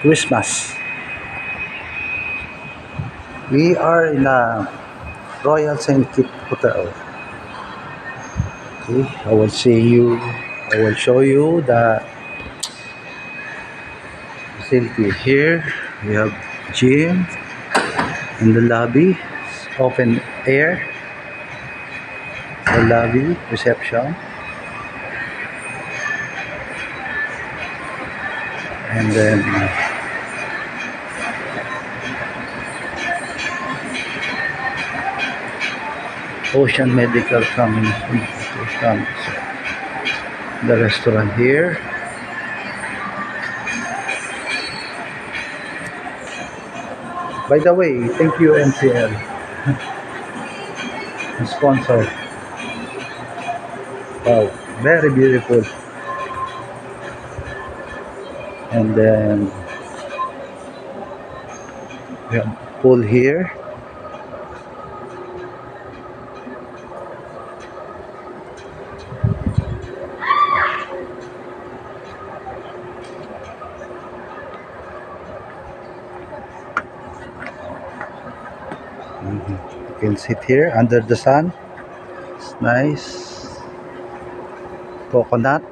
Christmas. We are in a Royal St. Kitts Hotel. Okay, I will show you the facility. Here we have gym in the lobby, open air, the lobby, reception, and then Ocean Medical coming the restaurant here. By the way, thank you MCL, the sponsor. Wow, very beautiful. And then we have pool here. You can sit here under the sun. It's nice. Coconut.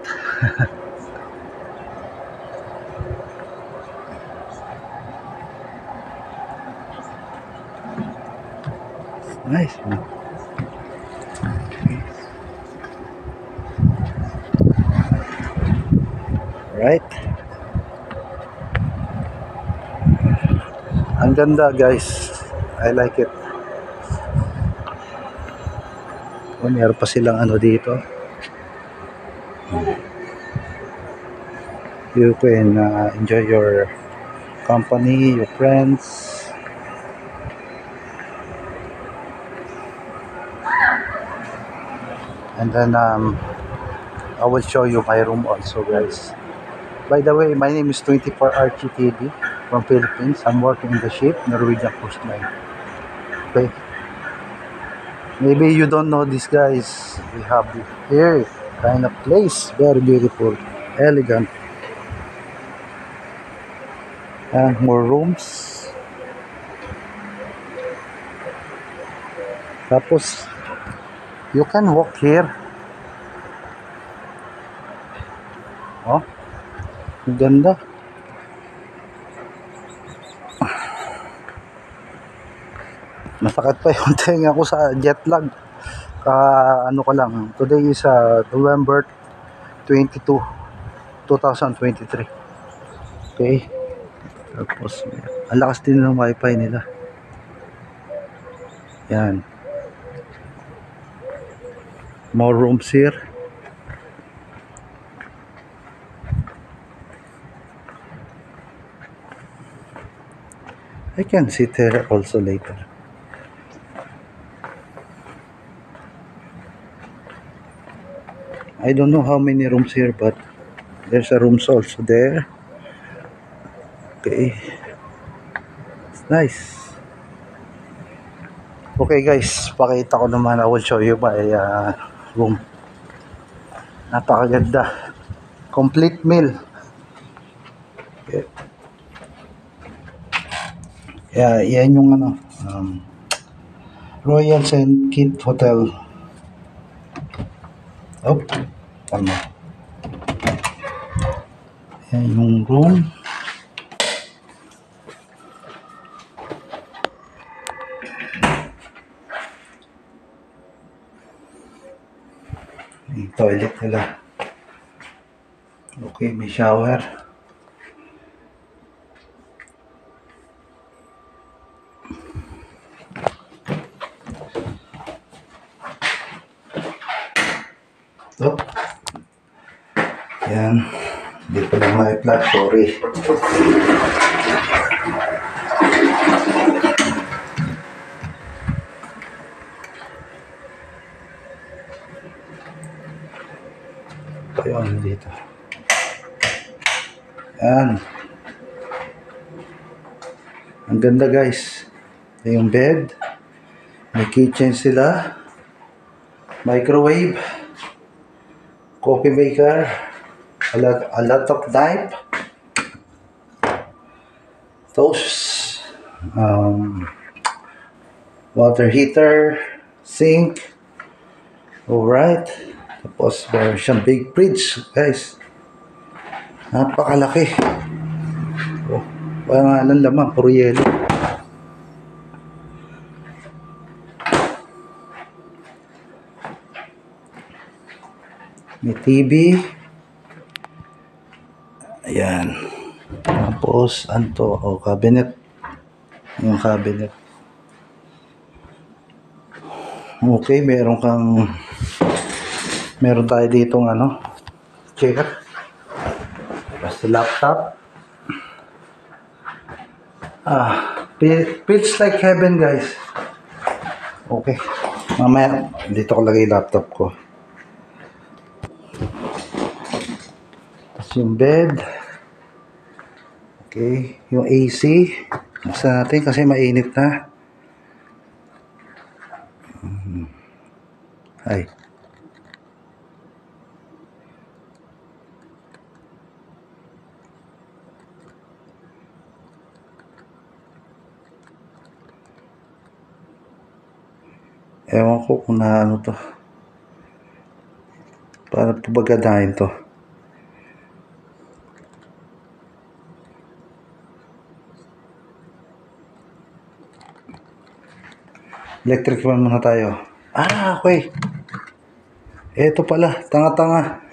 Nice. Right. Ang ganda guys. I like it. Oh, meron pa silang ano dito. You can enjoy your company, your friends. And then I will show you my room also guys. By the way, my name is 24 RGTV from Philippines. I'm working in the ship, Norwegian Coast Line. Okay. Maybe you don't know this guys. We have here kind of place, very beautiful, elegant. And more rooms. Tapos you can walk here. Oh, ganda. Masakit pa yung tenga ko sa jet lag. Ano ko lang, today is November 22, 2023. Okay. Tapos, ang lakas din ng wifi nila. Yan. More rooms here. I can sit here also later. I don't know how many rooms here, but there's a rooms also there. Okay. It's nice. Okay guys, pakita ko naman. I will show you my room. Napakaganda. Complete meal. Okay. Yeah, yan yung ano, Royal St. Kitts Hotel. Oh, tama. Yan yung room. Yung toilet nila. Okay, may shower. Oh. Yan. Hindi ko lang ma-plug, sorry. Ito yun dito. Yan. Ang ganda guys. Ito yung bed. May kitchen sila. Microwave. Coffee maker. A lot of knife. Those water heater, sink. Alright. Tapos meron siyang big fridge, guys. Napakalaki. Oh, wala nga lang laman, puro yelo. May TV. Ayan. Tapos, anto, cabinet. Yung cabinet. Okay, meron tayo ditong chair. Basta laptop. Feels like heaven, guys. Okay. Mamaya, dito ko lagay laptop ko. Tapos yung bed. Okay. Yung AC. Buksan natin kasi mainit na. Ay. Ewan ko kung ano to. Para pabagadahin to. Electric fan muna tayo. Okay. Ito pala. Tanga-tanga.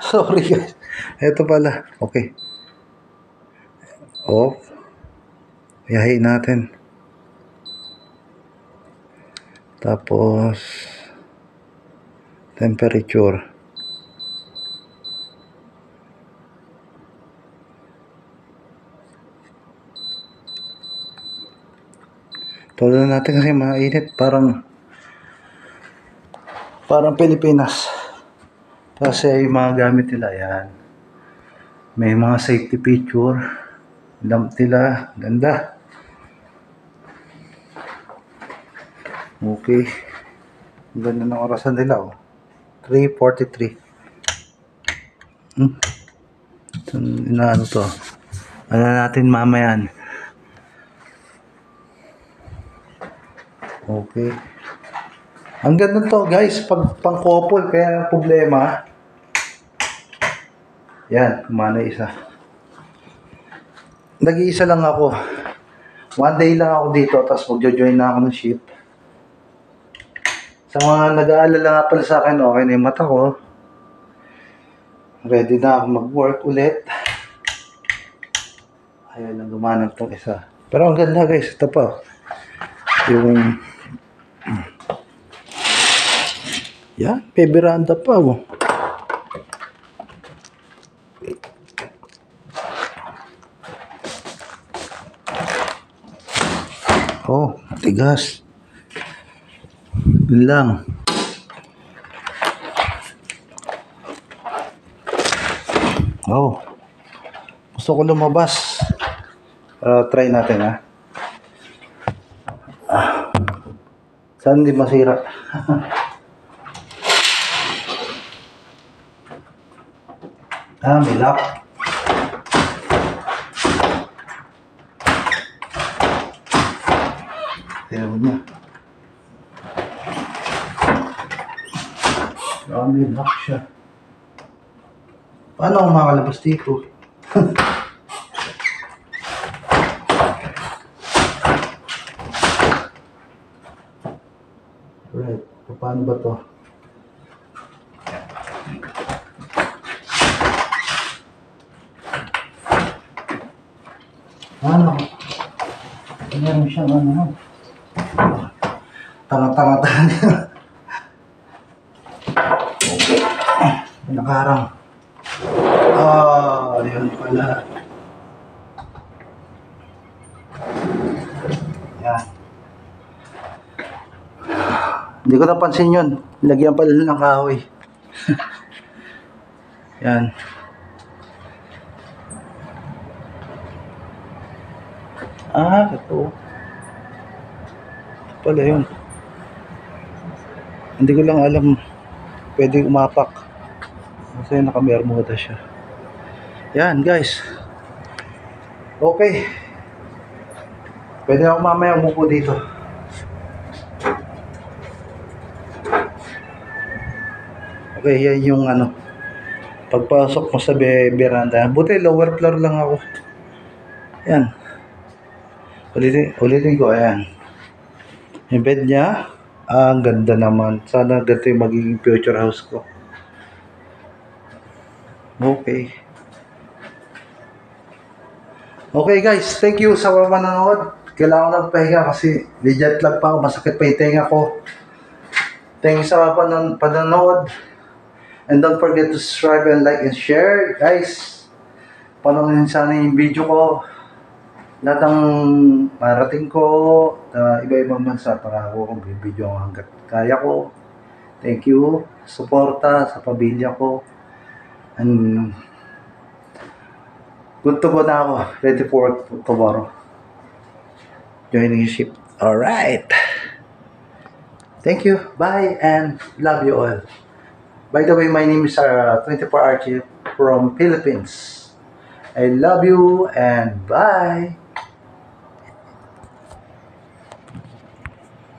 Sorry guys. Ito pala. Okay. Off. Yahin natin. Tapos temperature. Tuloy natin kasi mainit, parang Pilipinas. Kasi yung mga gamit nila yan. May mga safety feature. Lamp nila, ganda. Okay. Ang ganda ng orasan nila, 3:43. Ano to? Ano natin mamayan? Okay. Ang ganda to, guys, pag pang-couple, kaya problema. Yan, kumana isa. Nag-iisa lang ako. One day lang ako dito, tapos magjo-join na ako ng ship. Sa mga nag-aalala nga pala sa akin, okay na yung mata ko. Ready na ako mag-work ulit. Ayun lang, gumanap tong isa. Pero ang ganda, guys, ito pa. Yung yan, may veranda pa, tigas. Yun lang. Gusto ko lumabas. Try natin, Saan hindi masira? May lock. Tignan mo niya. May lock siya. Paano ako makalabas dito? Right. Paano ba to? Meron siyang tanga-tanga. Okay. Nakarang. Yun pala. Yan. Hindi ko napansin yun. Lagyan pala ng kahoy. Yan. Ito. Ito pala yun. Hindi ko lang alam. Pwede umapak. Kasi nakamermoda siya. Yan guys. Okay. Pwede ako mamaya umupo dito. Okay, yan yung ano. Pagpasok mo sa veranda. Buti lower floor lang ako. Yan. Ulitin ko. Ayan. Yung bed niya. Ang ganda naman. Sana ganito yung magiging future house ko. Okay. Okay guys, thank you sa manonood. Kailangan ko pahinga kasi legit lag pa ako. Masakit pa yung tenga ko. Thank you sa panonood. And don't forget to subscribe and like and share. Guys, panoorin sana yung video ko. Lahat ng marating ko, iba-ibang bansa, para ako kung video hanggat kaya ko. Thank you. Suporta sa pamilya ko. And good to go na ako. Ready for tomorrow. Joining the ship. Alright. Thank you. Bye and love you all. By the way, my name is 24 Archie from Philippines. I love you and bye.